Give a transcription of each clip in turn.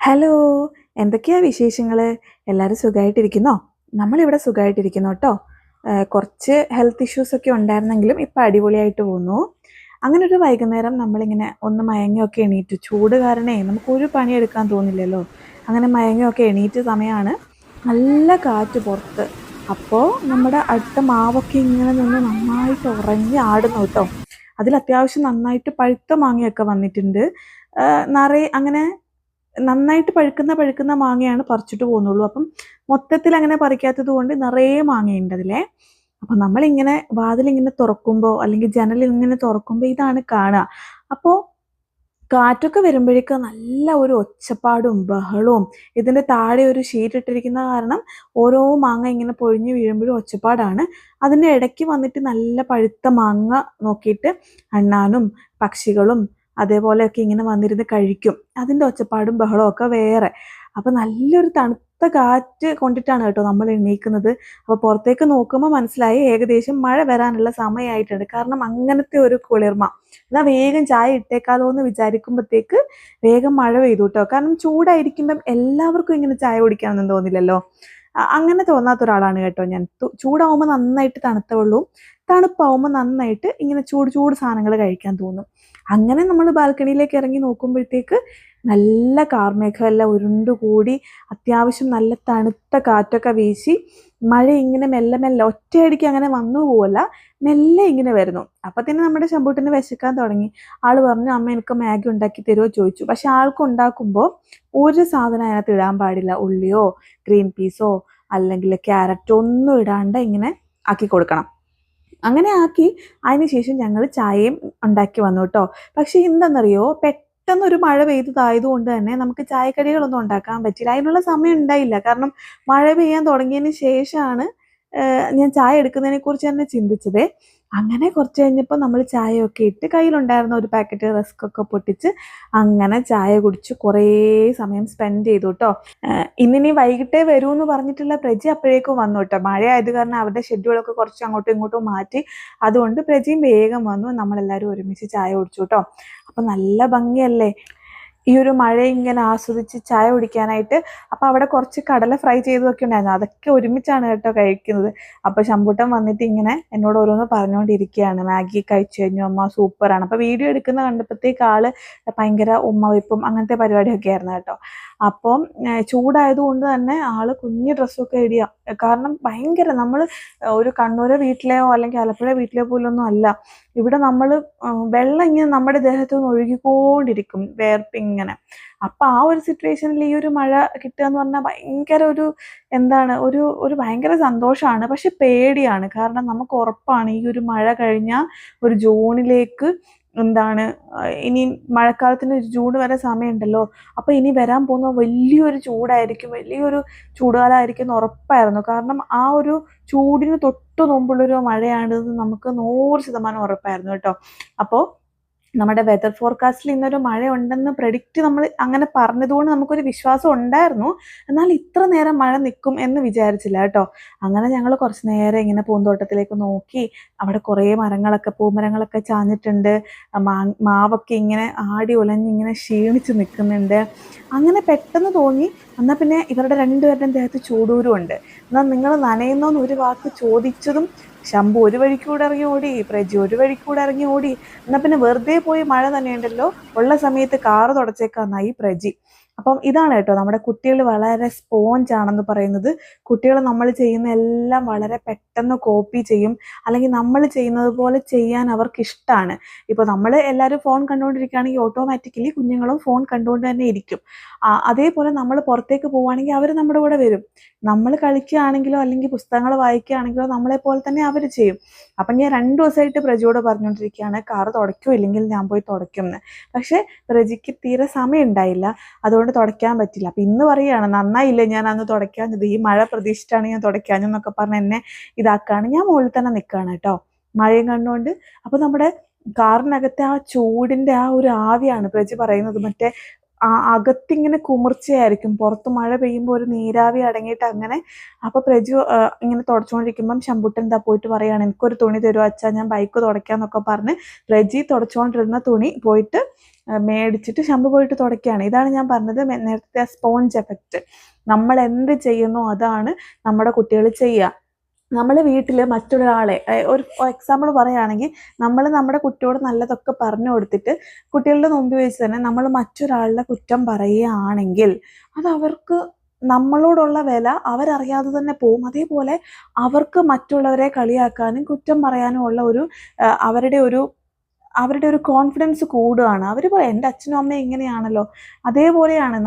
Hello, എന്തൊക്കെയാ വിശേഷങ്ങൾ? എല്ലാവരും സുഖമായിട്ടിരിക്കുന്നോ? നമ്മളിവിടെ സുഖമായിട്ടിരിക്കുന്നു കേട്ടോ. കുറച്ച് ഹെൽത്ത് ഇഷ്യൂസൊക്കെ ഉണ്ടായിരുന്നെങ്കിലും ഇപ്പം അടിപൊളിയായിട്ട് പോകുന്നു. അങ്ങനെ ഒരു വൈകുന്നേരം നമ്മളിങ്ങനെ ഒന്ന് മയങ്ങിയൊക്കെ എണീറ്റു. ചൂട് കാരണേ നമുക്കൊരു പണിയെടുക്കാൻ തോന്നില്ലല്ലോ. അങ്ങനെ മയങ്ങിയൊക്കെ എണീറ്റ സമയമാണ്. നല്ല കാറ്റ് പുറത്ത്. അപ്പോൾ നമ്മുടെ അടുത്ത മാവൊക്കെ ഇങ്ങനെ നിന്ന് നന്നായിട്ട് ഉറഞ്ഞ് ആടുന്നു കേട്ടോ. അതിൽ അത്യാവശ്യം നന്നായിട്ട് പഴുത്ത മാങ്ങയൊക്കെ വന്നിട്ടുണ്ട്. നിറയെ അങ്ങനെ നന്നായിട്ട് പഴുക്കുന്ന മാങ്ങയാണ് പറിച്ചിട്ട് പോകുന്നുള്ളൂ. അപ്പം മൊത്തത്തിൽ അങ്ങനെ പറിക്കാത്തത് കൊണ്ട് നിറയെ മാങ്ങയുണ്ട് അതിലെ. അപ്പം നമ്മളിങ്ങനെ വാതിലിങ്ങനെ തുറക്കുമ്പോൾ അല്ലെങ്കിൽ ജനലിങ്ങനെ തുറക്കുമ്പോൾ ഇതാണ് കാണുക. അപ്പോൾ കാറ്റൊക്കെ വരുമ്പോഴേക്ക് നല്ല ഒരു ഒച്ചപ്പാടും ബഹളവും. ഇതിൻ്റെ താഴെ ഒരു ഷീറ്റ് ഇട്ടിരിക്കുന്ന കാരണം ഓരോ മാങ്ങ ഇങ്ങനെ പൊഴിഞ്ഞു വീഴുമ്പോഴും ഒച്ചപ്പാടാണ്. അതിൻ്റെ ഇടയ്ക്ക് വന്നിട്ട് നല്ല പഴുത്ത മാങ്ങ നോക്കിയിട്ട് അണ്ണാനും പക്ഷികളും അതേപോലെയൊക്കെ ഇങ്ങനെ വന്നിരുന്ന് കഴിക്കും. അതിൻ്റെ ഒച്ചപ്പാടും ബഹളവും ഒക്കെ വേറെ. അപ്പം നല്ലൊരു തണുത്ത കാറ്റ് കൊണ്ടിട്ടാണ് കേട്ടോ നമ്മൾ എണീക്കുന്നത്. അപ്പോൾ പുറത്തേക്ക് നോക്കുമ്പോൾ മനസ്സിലായി ഏകദേശം മഴ വരാനുള്ള സമയമായിട്ടുണ്ട്. കാരണം അങ്ങനത്തെ ഒരു കുളിർമ. എന്നാൽ വേഗം ചായ ഇട്ടേക്കാലോ എന്ന് വിചാരിക്കുമ്പോഴത്തേക്ക് വേഗം മഴ പെയ്തു കേട്ടോ. കാരണം ചൂടായിരിക്കുമ്പം എല്ലാവർക്കും ഇങ്ങനെ ചായ കുടിക്കാനൊന്നും തോന്നില്ലല്ലോ. അങ്ങനെ തോന്നാത്ത ഒരാളാണ് കേട്ടോ ഞാൻ. ചൂടാവുമ്പോൾ നന്നായിട്ട് തണുത്ത വെള്ളവും തണുപ്പാവുമ്പോൾ നന്നായിട്ട് ഇങ്ങനെ ചൂട് ചൂട് സാധനങ്ങൾ കഴിക്കാൻ തോന്നും. അങ്ങനെ നമ്മൾ ബാൽക്കണിയിലേക്ക് ഇറങ്ങി നോക്കുമ്പോഴത്തേക്ക് നല്ല കാർമേഘമെല്ലാം ഉരുണ്ടുകൂടി അത്യാവശ്യം നല്ല തണുത്ത കാറ്റൊക്കെ വീശി മഴ ഇങ്ങനെ മെല്ലെ മെല്ലെ ഒറ്റയടിക്ക് അങ്ങനെ വന്നു പോവല്ല, മെല്ലെ ഇങ്ങനെ വരുന്നു. അപ്പം തന്നെ നമ്മുടെ ശമ്പൂട്ടിന് വിശക്കാൻ തുടങ്ങി. ആൾ പറഞ്ഞു, അമ്മ എനിക്ക് മാഗി ഉണ്ടാക്കി തരുമോ ചോദിച്ചു. പക്ഷെ ആൾക്ക് ഉണ്ടാക്കുമ്പോൾ ഒരു സാധനം അതിനകത്ത് ഇടാൻ പാടില്ല. ഉള്ളിയോ ഗ്രീൻ പീസോ അല്ലെങ്കിൽ ക്യാരറ്റോ ഒന്നും ഇടാണ്ട് ഇങ്ങനെ ആക്കി കൊടുക്കണം. അങ്ങനെ ആക്കി അതിന് ശേഷം ഞങ്ങൾ ചായയും ഉണ്ടാക്കി വന്നു കേട്ടോ. പക്ഷെ എന്താണെന്നറിയോ, പെട്ടെന്നൊരു മഴ പെയ്തതായതുകൊണ്ട് തന്നെ നമുക്ക് ചായക്കടികളൊന്നും ഉണ്ടാക്കാൻ പറ്റില്ല. അതിനുള്ള സമയം ഉണ്ടായില്ല. കാരണം മഴ പെയ്യാൻ തുടങ്ങിയതിന് ശേഷമാണ് ഞാൻ ചായ എടുക്കുന്നതിനെ കുറിച്ച് തന്നെ ചിന്തിച്ചതേ. അങ്ങനെ കുറച്ച് കഴിഞ്ഞപ്പോൾ നമ്മൾ ചായയൊക്കെ ഇട്ട് കയ്യിലുണ്ടായിരുന്ന ഒരു പാക്കറ്റ് റസ്കൊക്കെ പൊട്ടിച്ച് അങ്ങനെ ചായ കുടിച്ച് കുറേ സമയം സ്പെൻഡ് ചെയ്തു കേട്ടോ. ഇന്നിനി വൈകിട്ടേ വരൂ എന്ന് പറഞ്ഞിട്ടുള്ള പ്രജി അപ്പോഴേക്കും വന്നു കേട്ടോ. മഴ ആയത് കാരണം അവരുടെ ഷെഡ്യൂളൊക്കെ കുറച്ച് അങ്ങോട്ടും ഇങ്ങോട്ടും മാറ്റി. അതുകൊണ്ട് പ്രജിയും വേഗം വന്നു. നമ്മളെല്ലാവരും ഒരുമിച്ച് ചായ കുടിച്ചു കേട്ടോ. അപ്പം നല്ല ഭംഗിയല്ലേ ഈ ഒരു മഴ ഇങ്ങനെ ആസ്വദിച്ച് ചായ കുടിക്കാനായിട്ട്. അപ്പോൾ അവിടെ കുറച്ച് കടല ഫ്രൈ ചെയ്തതൊക്കെ ഉണ്ടായിരുന്നു. അതൊക്കെ ഒരുമിച്ചാണ് കേട്ടോ കഴിക്കുന്നത്. അപ്പോൾ ശമ്പൂട്ടൻ വന്നിട്ട് ഇങ്ങനെ എന്നോട് ഓരോന്ന് പറഞ്ഞുകൊണ്ടിരിക്കുകയാണ്. മാഗി കഴിച്ചു കഴിഞ്ഞു അമ്മ, സൂപ്പറാണ്. അപ്പോൾ വീഡിയോ എടുക്കുന്ന കണ്ടപ്പോഴത്തേക്ക് ആള് ഭയങ്കര ഉമ്മ വെപ്പും അങ്ങനത്തെ പരിപാടിയൊക്കെ ആയിരുന്നു കേട്ടോ. അപ്പം ചൂടായതുകൊണ്ട് തന്നെ ആള് കുഞ്ഞു ഡ്രസ്സൊക്കെ ഇടുക. കാരണം ഭയങ്കര നമ്മൾ ഒരു കണ്ണൂർ വീട്ടിലെയോ അല്ലെങ്കിൽ ആലപ്പുഴ വീട്ടിലെ പോലൊന്നും അല്ല. ഇവിടെ നമ്മൾ വെള്ളം ഇങ്ങനെ നമ്മുടെ ദേഹത്തു നിന്ന് ഒഴുകിക്കൊണ്ടിരിക്കും, വേർപ്പിങ്ങനെ. അപ്പം ആ ഒരു സിറ്റുവേഷനിൽ ഈ ഒരു മഴ കിട്ടുക എന്ന് പറഞ്ഞാൽ ഭയങ്കര ഒരു എന്താണ് ഒരു ഭയങ്കര സന്തോഷമാണ്. പക്ഷെ പേടിയാണ്. കാരണം നമുക്ക് ഉറപ്പാണ് ഈ ഒരു മഴ കഴിഞ്ഞാൽ ഒരു ജൂണിലേക്ക് എന്താണ് ഇനി മഴക്കാലത്തിന് ജൂൺ വരെ സമയമുണ്ടല്ലോ. അപ്പോൾ ഇനി വരാൻ പോകുന്ന വലിയൊരു ചൂടായിരിക്കും, വലിയൊരു ചൂടുകാലമായിരിക്കും എന്ന് ഉറപ്പായിരുന്നു. കാരണം ആ ഒരു ചൂടിന് തൊട്ട് മുമ്പുള്ളൊരു മഴയാണെന്ന് നമുക്ക് 100% ഉറപ്പായിരുന്നു കേട്ടോ. അപ്പോൾ നമ്മുടെ വെതർ ഫോർകാസ്റ്റിൽ ഇന്നൊരു മഴ ഉണ്ടെന്ന് പ്രെഡിക്റ്റ് നമ്മൾ അങ്ങനെ പറഞ്ഞതുകൊണ്ട് നമുക്കൊരു വിശ്വാസം ഉണ്ടായിരുന്നു. എന്നാൽ ഇത്ര നേരം മഴ നിൽക്കും എന്ന് വിചാരിച്ചില്ല കേട്ടോ. അങ്ങനെ ഞങ്ങൾ കുറച്ച് നേരം ഇങ്ങനെ പൂന്തോട്ടത്തിലേക്ക് നോക്കി. അവിടെ കുറേ മരങ്ങളൊക്കെ പൂമരങ്ങളൊക്കെ ചാഞ്ഞിട്ടുണ്ട്. മാവൊക്കെ ഇങ്ങനെ ആടി ഉലഞ്ഞിങ്ങനെ ക്ഷീണിച്ച് നിൽക്കുന്നുണ്ട്. അങ്ങനെ പെട്ടെന്ന് തോന്നി, എന്നാൽ പിന്നെ ഇവരുടെ രണ്ടുപേരുടെയും ദേഹത്ത് ചൂടൂരും ഉണ്ട്, എന്നാൽ നിങ്ങൾ നനയുന്നോന്ന് ഒരു വാക്ക് ചോദിച്ചതും ശംഭു ഒരു വഴിക്കൂടെ ഇറങ്ങി ഓടി, പ്രജി ഒരു വഴിക്കൂടെ ഇറങ്ങി ഓടി. എന്നാൽ പിന്നെ വെറുതെ പോയി മഴ നനയുണ്ടല്ലോ, ഉള്ള സമയത്ത് കാറ് തുടച്ചേക്കാന്നായി പ്രജി. അപ്പം ഇതാണ് കേട്ടോ നമ്മുടെ കുട്ടികൾ വളരെ സ്പോഞ്ച് ആണെന്ന് പറയുന്നത്. കുട്ടികൾ നമ്മൾ ചെയ്യുന്ന എല്ലാം വളരെ പെട്ടെന്ന് കോപ്പി ചെയ്യും, അല്ലെങ്കിൽ നമ്മൾ ചെയ്യുന്നത് പോലെ ചെയ്യാൻ അവർക്ക് ഇഷ്ടമാണ്. ഇപ്പോൾ നമ്മൾ എല്ലാവരും ഫോൺ കണ്ടുകൊണ്ടിരിക്കുകയാണെങ്കിൽ ഓട്ടോമാറ്റിക്കലി കുഞ്ഞുങ്ങളും ഫോൺ കണ്ടുകൊണ്ട് തന്നെ ഇരിക്കും. അതേപോലെ നമ്മൾ പുറത്തേക്ക് പോവുകയാണെങ്കിൽ അവർ നമ്മുടെ കൂടെ വരും. നമ്മൾ കളിക്കുകയാണെങ്കിലോ അല്ലെങ്കിൽ പുസ്തകങ്ങൾ വായിക്കുകയാണെങ്കിലോ നമ്മളെപ്പോലെ തന്നെ അവർ ചെയ്യും. അപ്പം ഞാൻ 2 ദിവസമായിട്ട് പ്രജിയോട് പറഞ്ഞുകൊണ്ടിരിക്കുകയാണ്, കാറ് തുടയ്ക്കും ഇല്ലെങ്കിൽ ഞാൻ പോയി തുടയ്ക്കും എന്ന്. പക്ഷേ പ്രജിക്ക് തീരെ സമയം ഉണ്ടായില്ല, അതുകൊണ്ട് തുടയ്ക്കാൻ പറ്റില്ല. അപ്പം ഇന്ന് പറയുകയാണ്, നന്നായില്ലേ ഞാൻ അന്ന് തുടയ്ക്കാഞ്ഞത്, ഈ മഴ പ്രതീക്ഷിച്ചിട്ടാണ് ഞാൻ തുടയ്ക്കാഞ്ഞെന്നൊക്കെ പറഞ്ഞ് എന്നെ ഇതാക്കുകയാണ്. ഞാൻ മുകളിൽ തന്നെ നിൽക്കുകയാണ് കേട്ടോ, മഴയും കണ്ടുകൊണ്ട്. അപ്പോൾ നമ്മുടെ കാറിനകത്തെ ആ ചൂടിൻ്റെ ആ ഒരു ആവിയാണ് പ്രജി പറയുന്നത്. മറ്റേ അകത്തിങ്ങനെ കുമിർച്ചയായിരിക്കും, പുറത്ത് മഴ പെയ്യുമ്പോൾ ഒരു നീരാവി അടങ്ങിയിട്ട് അങ്ങനെ. അപ്പോൾ പ്രജു ഇങ്ങനെ തുടച്ചുകൊണ്ടിരിക്കുമ്പം ശമ്പുട്ടൻ എന്താ പോയിട്ട് പറയുകയാണ്, എനിക്കൊരു തുണി തരുമോ അച്ഛാ, ഞാൻ ബൈക്ക് തുടയ്ക്കാന്നൊക്കെ പറഞ്ഞ് പ്രജി തുടച്ചുകൊണ്ടിരുന്ന തുണി പോയിട്ട് മേടിച്ചിട്ട് ഷാമ്പു പോയിട്ട് തുടയ്ക്കുകയാണ്. ഇതാണ് ഞാൻ പറഞ്ഞത് നേരത്തെ സ്പോഞ്ച് എഫക്റ്റ്. നമ്മൾ എന്ത് ചെയ്യുന്നോ അതാണ് നമ്മുടെ കുട്ടികൾ ചെയ്യുക. നമ്മൾ വീട്ടിൽ മറ്റൊരാളെ ഒരു എക്സാമ്പിൾ പറയുകയാണെങ്കിൽ നമ്മൾ നമ്മുടെ കുട്ടിയോട് നല്ലതൊക്കെ പറഞ്ഞു കൊടുത്തിട്ട് കുട്ടികളുടെ മുമ്പിൽ വെച്ച് തന്നെ നമ്മൾ മറ്റൊരാളുടെ കുറ്റം പറയുകയാണെങ്കിൽ അത് അവർക്ക് നമ്മളോടുള്ള വില അവരറിയാതെ തന്നെ പോവും. അതേപോലെ അവർക്ക് മറ്റുള്ളവരെ കളിയാക്കാനും കുറ്റം പറയാനും ഉള്ള അവരുടെ ഒരു കോൺഫിഡൻസ് കൂടുകയാണ്. അവർ പറയും എൻ്റെ അച്ഛനും അമ്മയും ഇങ്ങനെയാണല്ലോ. അതേപോലെയാണ്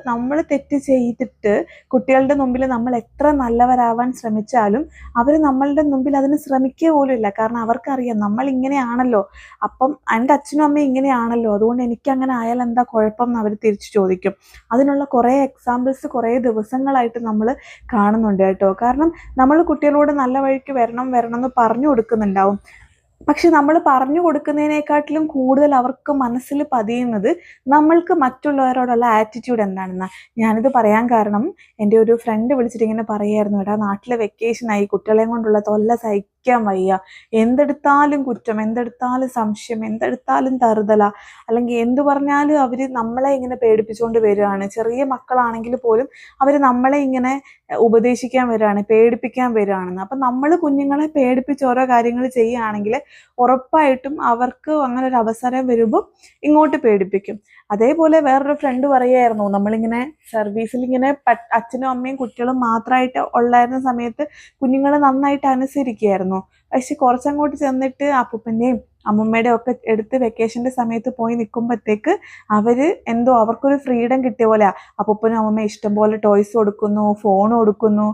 നമ്മൾ തെറ്റ് ചെയ്തിട്ട് കുട്ടികളുടെ മുമ്പിൽ നമ്മൾ എത്ര നല്ലവരാവാൻ ശ്രമിച്ചാലും അവർ നമ്മളുടെ മുമ്പിൽ അതിന് ശ്രമിക്കുക പോലും ഇല്ല. കാരണം അവർക്കറിയാം നമ്മൾ ഇങ്ങനെയാണല്ലോ, അപ്പം എൻ്റെ അച്ഛനും അമ്മയും ഇങ്ങനെയാണല്ലോ, അതുകൊണ്ട് എനിക്ക് അങ്ങനെ ആയാൽ എന്താ കുഴപ്പം എന്ന് അവർ തിരിച്ചു ചോദിക്കും. അതിനുള്ള കുറേ എക്സാമ്പിൾസ് കുറേ ദിവസങ്ങളായിട്ട് നമ്മൾ കാണുന്നുണ്ട് കേട്ടോ. കാരണം നമ്മൾ കുട്ടികളോട് നല്ല വഴിക്ക് വരണം എന്ന് പറഞ്ഞു കൊടുക്കുന്നുണ്ടാവും. പക്ഷെ നമ്മൾ പറഞ്ഞു കൊടുക്കുന്നതിനെക്കാട്ടിലും കൂടുതൽ അവർക്ക് മനസ്സിൽ പതിയുന്നത് നമ്മൾക്ക് മറ്റുള്ളവരോടുള്ള ആറ്റിറ്റ്യൂഡ് എന്താണെന്നാ. ഞാനിത് പറയാൻ കാരണം എൻ്റെ ഒരു ഫ്രണ്ട് വിളിച്ചിട്ട് ഇങ്ങനെ പറയായിരുന്നു, എടാ നാട്ടിലെ വെക്കേഷനായി, കുട്ടികളെയും കൊണ്ടുള്ള തൊല്ല സഹിക്കാൻ വയ്യ, എന്തെടുത്താലും കുറ്റം, എന്തെടുത്താലും സംശയം, എന്തെടുത്താലും തറുതല, അല്ലെങ്കിൽ എന്തു പറഞ്ഞാലും അവർ നമ്മളെ ഇങ്ങനെ പേടിപ്പിച്ചുകൊണ്ട് വരികയാണ്. ചെറിയ മക്കളാണെങ്കിൽ പോലും അവർ നമ്മളെ ഇങ്ങനെ ഉപദേശിക്കാൻ വരികയാണ്, പേടിപ്പിക്കാൻ വരികയാണെന്ന്. അപ്പം നമ്മൾ കുഞ്ഞുങ്ങളെ പേടിപ്പിച്ച് ഓരോ കാര്യങ്ങൾ ചെയ്യുകയാണെങ്കിൽ ഉറപ്പായിട്ടും അവർക്ക് അങ്ങനെ ഒരു അവസരം വരുമ്പോൾ ഇങ്ങോട്ട് പേടിപ്പിക്കും. അതേപോലെ വേറൊരു ഫ്രണ്ട് പറയുമായിരുന്നു, നമ്മളിങ്ങനെ സർവീസിൽ ഇങ്ങനെ അച്ഛനും അമ്മയും കുട്ടികളും മാത്രമായിട്ട് ഉള്ളായിരുന്ന സമയത്ത് കുഞ്ഞുങ്ങൾ നന്നായിട്ട് അനുസരിക്കുകയായിരുന്നു. പക്ഷെ കുറച്ചങ്ങോട്ട് ചെന്നിട്ട് അപ്പൂപ്പൻ്റെയും അമ്മൂമ്മയുടെയും ഒക്കെ എടുത്ത് വെക്കേഷൻ്റെ സമയത്ത് പോയി നിൽക്കുമ്പോഴത്തേക്ക് അവർക്കൊരു ഫ്രീഡം കിട്ടിയ പോലെ അപ്പൂപ്പനും അമ്മമ്മയും ഇഷ്ടംപോലെ ടോയ്സ് കൊടുക്കുന്നു, ഫോൺ കൊടുക്കുന്നു,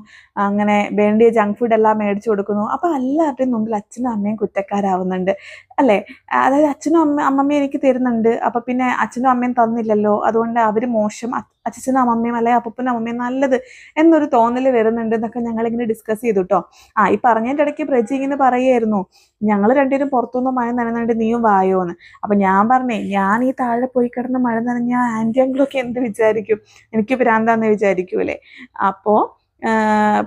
അങ്ങനെ വേണ്ടിയ ജങ്ക് ഫുഡ് എല്ലാം മേടിച്ചു കൊടുക്കുന്നു. അപ്പോൾ എല്ലാവരുടെയും മുമ്പിൽ അച്ഛനും അമ്മയും കുറ്റക്കാരാവുന്നുണ്ട് അല്ലേ? അതായത് അച്ഛനും അമ്മമ്മയും എനിക്ക് തരുന്നുണ്ട്, അപ്പം പിന്നെ അച്ഛനും അമ്മയും തന്നില്ലല്ലോ, അതുകൊണ്ട് അവർ മോശം, അച്ഛനും അമ്മമ്മയും അല്ലെങ്കിൽ അപ്പൂപ്പനും അമ്മമ്മയും നല്ലത് എന്നൊരു തോന്നൽ വരുന്നുണ്ട് എന്നൊക്കെ ഞങ്ങളിങ്ങനെ ഡിസ്കസ് ചെയ്തു കേട്ടോ. ഈ പറഞ്ഞതിൻ്റെ ഇടയ്ക്ക് പ്രജി ഇങ്ങനെ പറയുമായിരുന്നു, ഞങ്ങൾ രണ്ടുപേരും പുറത്തുനിന്ന് മഴ നനഞ്ഞിട്ട് നീയും വായോന്ന്. അപ്പം ഞാൻ പറഞ്ഞേ, ഞാൻ ഈ താഴെ പോയി കിടന്ന് മഴ നനഞ്ഞാൽ ആൻറ്റി അങ്കിളൊക്കെ എന്ത് വിചാരിക്കും, എനിക്ക് ഭ്രാന്താന്ന് വിചാരിക്കൂലേ? അപ്പോൾ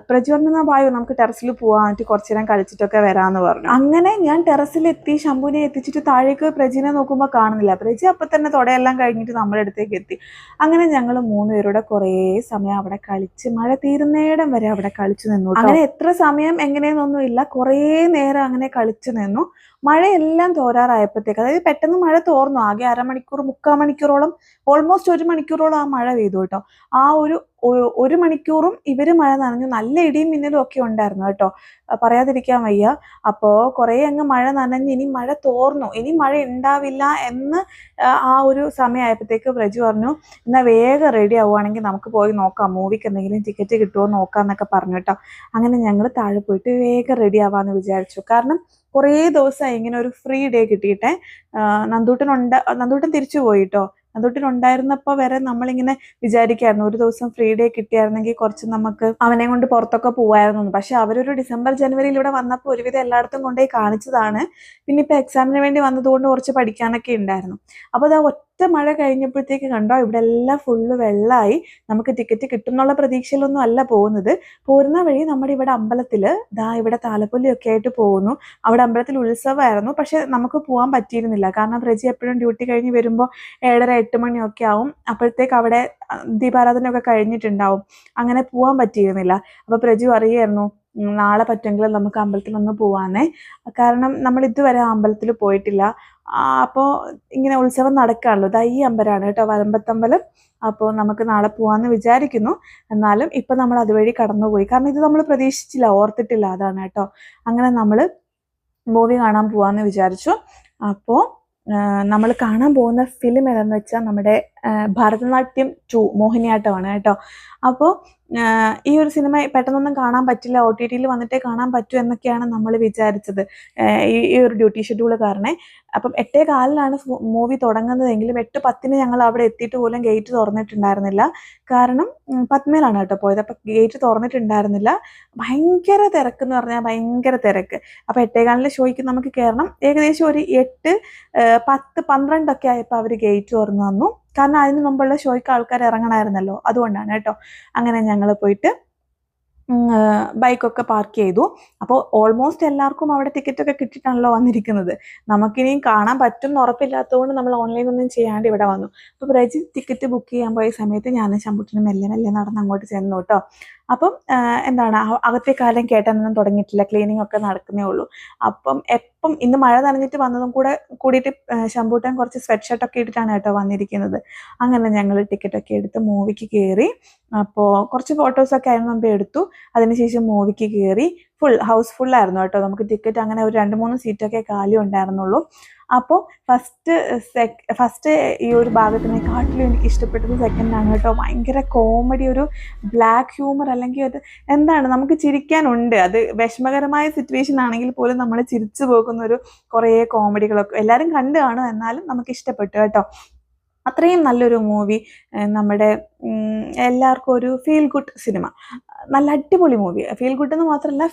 പ്രജി പറഞ്ഞു, വായോ നമുക്ക് ടെറസിൽ പോവാം, എന്നിട്ട് കുറച്ചു നേരം കളിച്ചിട്ടൊക്കെ വരാമെന്ന് പറഞ്ഞു. അങ്ങനെ ഞാൻ ടെറസിലെത്തി ശംഭുവിനെ എത്തിച്ചിട്ട് താഴേക്ക് പ്രജിനെ നോക്കുമ്പോൾ കാണുന്നില്ല. പ്രജി അപ്പം തന്നെ തുടയെല്ലാം കഴിഞ്ഞിട്ട് നമ്മുടെ അടുത്തേക്ക് എത്തി. അങ്ങനെ ഞങ്ങൾ 3 പേരുടെ കുറേ സമയം അവിടെ കളിച്ച് മഴ തീരുന്നേടം വരെ അവിടെ കളിച്ചു നിന്നു. അങ്ങനെ എത്ര സമയം എങ്ങനെയെന്നൊന്നുമില്ല, കുറേ നേരം അങ്ങനെ കളിച്ചു നിന്നു. മഴയെല്ലാം തോരാറായപ്പോഴത്തേക്ക്, അതായത് പെട്ടെന്ന് മഴ തോർന്നു. ആകെ അരമണിക്കൂർ 3/4 മണിക്കൂറോളം, ഓൾമോസ്റ്റ് 1 മണിക്കൂറോളം ആ മഴ പെയ്തു കേട്ടോ. ആ ഒരു മണിക്കൂറും ഇവർ മഴ നനഞ്ഞു. നല്ല ഇടിയും മിന്നലും ഒക്കെ ഉണ്ടായിരുന്നു കേട്ടോ, പറയാതിരിക്കാൻ വയ്യ. അപ്പോൾ കുറേ അങ്ങ് മഴ നനഞ്ഞ് ഇനി മഴ തോർന്നു, ഇനി മഴ ഉണ്ടാവില്ല എന്ന് ആ ഒരു സമയമായപ്പോഴത്തേക്ക് പ്രജു പറഞ്ഞു, എന്നാൽ വേഗം റെഡി ആവുകയാണെങ്കിൽ നമുക്ക് പോയി നോക്കാം, മൂവിക്ക് എന്തെങ്കിലും ടിക്കറ്റ് കിട്ടുമോ നോക്കാം എന്നൊക്കെ പറഞ്ഞു കേട്ടോ. അങ്ങനെ ഞങ്ങൾ താഴെ പോയിട്ട് വേഗം റെഡി ആവാമെന്ന് വിചാരിച്ചു. കാരണം കുറേ ദിവസമായി ഇങ്ങനെ ഒരു ഫ്രീ ഡേ കിട്ടിയിട്ടേ. നന്ദൂട്ടൻ തിരിച്ചു പോയിട്ടോ. നന്ദൂട്ടനുണ്ടായിരുന്നപ്പോൾ വരെ നമ്മളിങ്ങനെ വിചാരിക്കായിരുന്നു, ഒരു ദിവസം ഫ്രീ ഡേ കിട്ടിയായിരുന്നെങ്കിൽ കുറച്ച് നമുക്ക് അവനെ കൊണ്ട് പുറത്തൊക്കെ പോവായിരുന്നു. പക്ഷെ അവരൊരു ഡിസംബർ ജനുവരിയിൽ ഇവിടെ വന്നപ്പോൾ ഒരുവിധം എല്ലായിടത്തും കൊണ്ടുപോയി കാണിച്ചതാണ്. പിന്നെ ഇപ്പം എക്സാമിന് വേണ്ടി വന്നതുകൊണ്ട് കുറച്ച് പഠിക്കാനൊക്കെ ഉണ്ടായിരുന്നു. അപ്പോൾ അത് ഒറ്റ മഴ കഴിഞ്ഞപ്പോഴത്തേക്ക് കണ്ടോ, ഇവിടെ എല്ലാം ഫുള്ള് വെള്ളമായി. നമുക്ക് ടിക്കറ്റ് കിട്ടും എന്നുള്ള പ്രതീക്ഷയിലൊന്നും അല്ല പോകുന്നത്. പോരുന്ന വഴി നമ്മുടെ ഇവിടെ അമ്പലത്തിൽ ഇവിടെ താലപ്പൊലിയൊക്കെ ആയിട്ട് പോകുന്നു. അവിടെ അമ്പലത്തിൽ ഉത്സവമായിരുന്നു. പക്ഷെ നമുക്ക് പോകാൻ പറ്റിയിരുന്നില്ല. കാരണം പ്രജി എപ്പോഴും ഡ്യൂട്ടി കഴിഞ്ഞ് വരുമ്പോൾ 7:30-8 മണിയൊക്കെ ആവും. അപ്പോഴത്തേക്ക് അവിടെ ദീപാരാധനയൊക്കെ കഴിഞ്ഞിട്ടുണ്ടാവും. അങ്ങനെ പോകാൻ പറ്റിയിരുന്നില്ല. അപ്പോൾ പ്രജി പറയുമായിരുന്നു, നാളെ പറ്റുമെങ്കിൽ നമുക്ക് അമ്പലത്തിലൊന്ന് പോവാന്നേ, കാരണം നമ്മൾ ഇതുവരെ അമ്പലത്തിൽ പോയിട്ടില്ല. അപ്പോൾ ഇങ്ങനെ ഉത്സവം നടക്കുകയാണല്ലോ, ഈ അമ്പലമാണ് കേട്ടോ, വരമ്പത്തമ്പലം. അപ്പോൾ നമുക്ക് നാളെ പോകാമെന്ന് വിചാരിക്കുന്നു. എന്നാലും ഇപ്പം നമ്മൾ അതുവഴി കടന്നുപോയി, കാരണം ഇത് നമ്മൾ പ്രതീക്ഷിച്ചില്ല, ഓർത്തിട്ടില്ല, അതാണ് കേട്ടോ. അങ്ങനെ നമ്മൾ മൂവി കാണാൻ പോകാമെന്ന് വിചാരിച്ചു. അപ്പോൾ നമ്മൾ കാണാൻ പോകുന്ന ഫിലിം ഏതാണെന്ന് വെച്ചാൽ നമ്മുടെ ഭരതനാട്യം 2 മോഹിനിയാട്ടമാണ് കേട്ടോ. അപ്പോൾ ഈ ഒരു സിനിമ പെട്ടെന്നൊന്നും കാണാൻ പറ്റില്ല, OTT വന്നിട്ടേ കാണാൻ പറ്റൂ എന്നൊക്കെയാണ് നമ്മൾ വിചാരിച്ചത്, ഈ ഒരു ഡ്യൂട്ടി ഷെഡ്യൂൾ കാരണം. അപ്പം 8:15-നാണ് മൂവി തുടങ്ങുന്നതെങ്കിലും 8:10 ഞങ്ങൾ അവിടെ എത്തിയിട്ട് പോലും ഗേറ്റ് തുറന്നിട്ടുണ്ടായിരുന്നില്ല. കാരണം പത്മയിലാണ് കേട്ടോ പോയത്. അപ്പം ഗേറ്റ് തുറന്നിട്ടുണ്ടായിരുന്നില്ല. ഭയങ്കര തിരക്കെന്ന് പറഞ്ഞാൽ ഭയങ്കര തിരക്ക്. അപ്പോൾ 8:15 ഷോയ്ക്ക് നമുക്ക് കയറണം. ഏകദേശം ഒരു 8:10-12 ഒക്കെ ആയപ്പോൾ അവർ ഗേറ്റ് തുറന്നു തന്നു. കാരണം അതിന് മുമ്പുള്ള ഷോയ്ക്ക് ആൾക്കാർ ഇറങ്ങണമായിരുന്നല്ലോ, അതുകൊണ്ടാണ് കേട്ടോ. അങ്ങനെ ഞങ്ങൾ പോയിട്ട് ബൈക്കൊക്കെ പാർക്ക് ചെയ്തു. അപ്പോൾ ഓൾമോസ്റ്റ് എല്ലാവർക്കും അവിടെ ടിക്കറ്റൊക്കെ കിട്ടിയിട്ടാണല്ലോ വന്നിരിക്കുന്നത്. നമുക്കിനിയും കാണാൻ പറ്റുമെന്ന് ഉറപ്പില്ലാത്തതുകൊണ്ട് നമ്മൾ ഓൺലൈനൊന്നും ചെയ്യാണ്ട് ഇവിടെ വന്നു. അപ്പോൾ പ്രജി ടിക്കറ്റ് ബുക്ക് ചെയ്യാൻ പോയ സമയത്ത് ഞാനും ശമ്പൂട്ടിനും മെല്ലെ മെല്ലെ നടന്ന് അങ്ങോട്ട് ചെന്നു കേട്ടോ. അപ്പം എന്താണ് അകത്തെ കാലം കേട്ടാനൊന്നും തുടങ്ങിയിട്ടില്ല, ക്ലീനിങ് ഒക്കെ നടക്കുന്നേ ഉള്ളൂ. അപ്പം എപ്പം ഇന്ന് മഴ നനഞ്ഞിട്ട് വന്നതും കൂടിയിട്ട് ശമ്പൂട്ടൻ കുറച്ച് സ്വെറ്റ് ഷർട്ടൊക്കെ ഇട്ടിട്ടാണ് കേട്ടോ വന്നിരിക്കുന്നത്. അങ്ങനെ ഞങ്ങൾ ടിക്കറ്റൊക്കെ എടുത്ത് മൂവിക്ക് കയറി. അപ്പോൾ കുറച്ച് ഫോട്ടോസൊക്കെ ആയിരുന്നു നമ്മൾ എടുത്തു. അതിനുശേഷം മൂവിക്ക് കയറി. ഹൗസ് ഫുള്ളായിരുന്നു കേട്ടോ. നമുക്ക് ടിക്കറ്റ് അങ്ങനെ ഒരു 2-3 സീറ്റൊക്കെ കാലി ഉണ്ടായിരുന്നുള്ളൂ. അപ്പോൾ ഫസ്റ്റ് ഈ ഒരു ഭാഗത്തിനെക്കാട്ടിലും എനിക്ക് ഇഷ്ടപ്പെട്ടത് സെക്കൻഡാണ് കേട്ടോ. ഭയങ്കര കോമഡി, ഒരു ബ്ലാക്ക് ഹ്യൂമർ, അല്ലെങ്കിൽ അത് എന്താണ്, നമുക്ക് ചിരിക്കാനുണ്ട്. അത് വിഷമകരമായ സിറ്റുവേഷൻ ആണെങ്കിൽ പോലും നമ്മൾ ചിരിച്ചു പോകുന്ന ഒരു കുറേ കോമഡികളൊക്കെ എല്ലാവരും കണ്ടു കാണും, എന്നാലും നമുക്ക് ഇഷ്ടപ്പെട്ടു കേട്ടോ. അത്രയും നല്ലൊരു മൂവി, നമ്മുടെ എല്ലാവർക്കും ഒരു ഫീൽ ഗുഡ് സിനിമ, നല്ല അടിപൊളി മൂവി. ഫീൽ ഗുഡ് എന്ന് മാത്രമല്ല,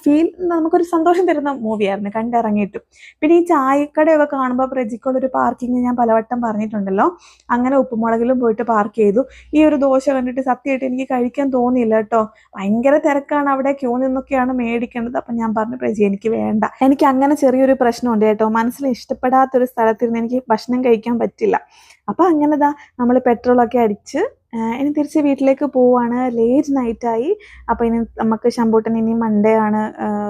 നമുക്കൊരു സന്തോഷം തരുന്ന മൂവിയായിരുന്നു കണ്ടിറങ്ങിയിട്ടും. പിന്നെ ഈ ചായക്കടയൊക്കെ കാണുമ്പോൾ പ്രജിക്കുള്ളൊരു പാർക്കിങ് ഞാൻ പലവട്ടം പറഞ്ഞിട്ടുണ്ടല്ലോ. അങ്ങനെ ഉപ്പുമുളകിലും പോയിട്ട് പാർക്ക് ചെയ്തു. ഈ ഒരു ദോശ കണ്ടിട്ട് സത്യമായിട്ട് എനിക്ക് കഴിക്കാൻ തോന്നിയില്ല കേട്ടോ. ഭയങ്കര തിരക്കാണ് അവിടെ, ക്യൂ നിന്നൊക്കെയാണ് മേടിക്കേണ്ടത്. അപ്പം ഞാൻ പറഞ്ഞു, പ്രജി എനിക്ക് വേണ്ട. എനിക്ക് അങ്ങനെ ചെറിയൊരു പ്രശ്നമുണ്ട് കേട്ടോ, മനസ്സിൽ ഇഷ്ടപ്പെടാത്തൊരു സ്ഥലത്തിരുന്ന് എനിക്ക് ഭക്ഷണം കഴിക്കാൻ പറ്റില്ല. അപ്പം അങ്ങനെതാ നമ്മൾ പെട്രോളൊക്കെ അടിച്ച് ഇനി തിരിച്ച് വീട്ടിലേക്ക് പോവാണ്. ലേറ്റ് നൈറ്റായി. അപ്പോൾ ഇനി നമുക്ക് ശമ്പൂട്ടൻ ഇനി മൺഡേ ആണ്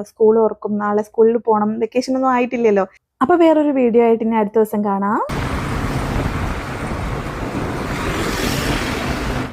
സ്കൂൾ തുറക്കും, നാളെ സ്കൂളിൽ പോകണം, വെക്കേഷനൊന്നും ആയിട്ടില്ലല്ലോ. അപ്പോൾ വേറൊരു വീഡിയോ ആയിട്ട് ഇനി അടുത്ത ദിവസം കാണാം.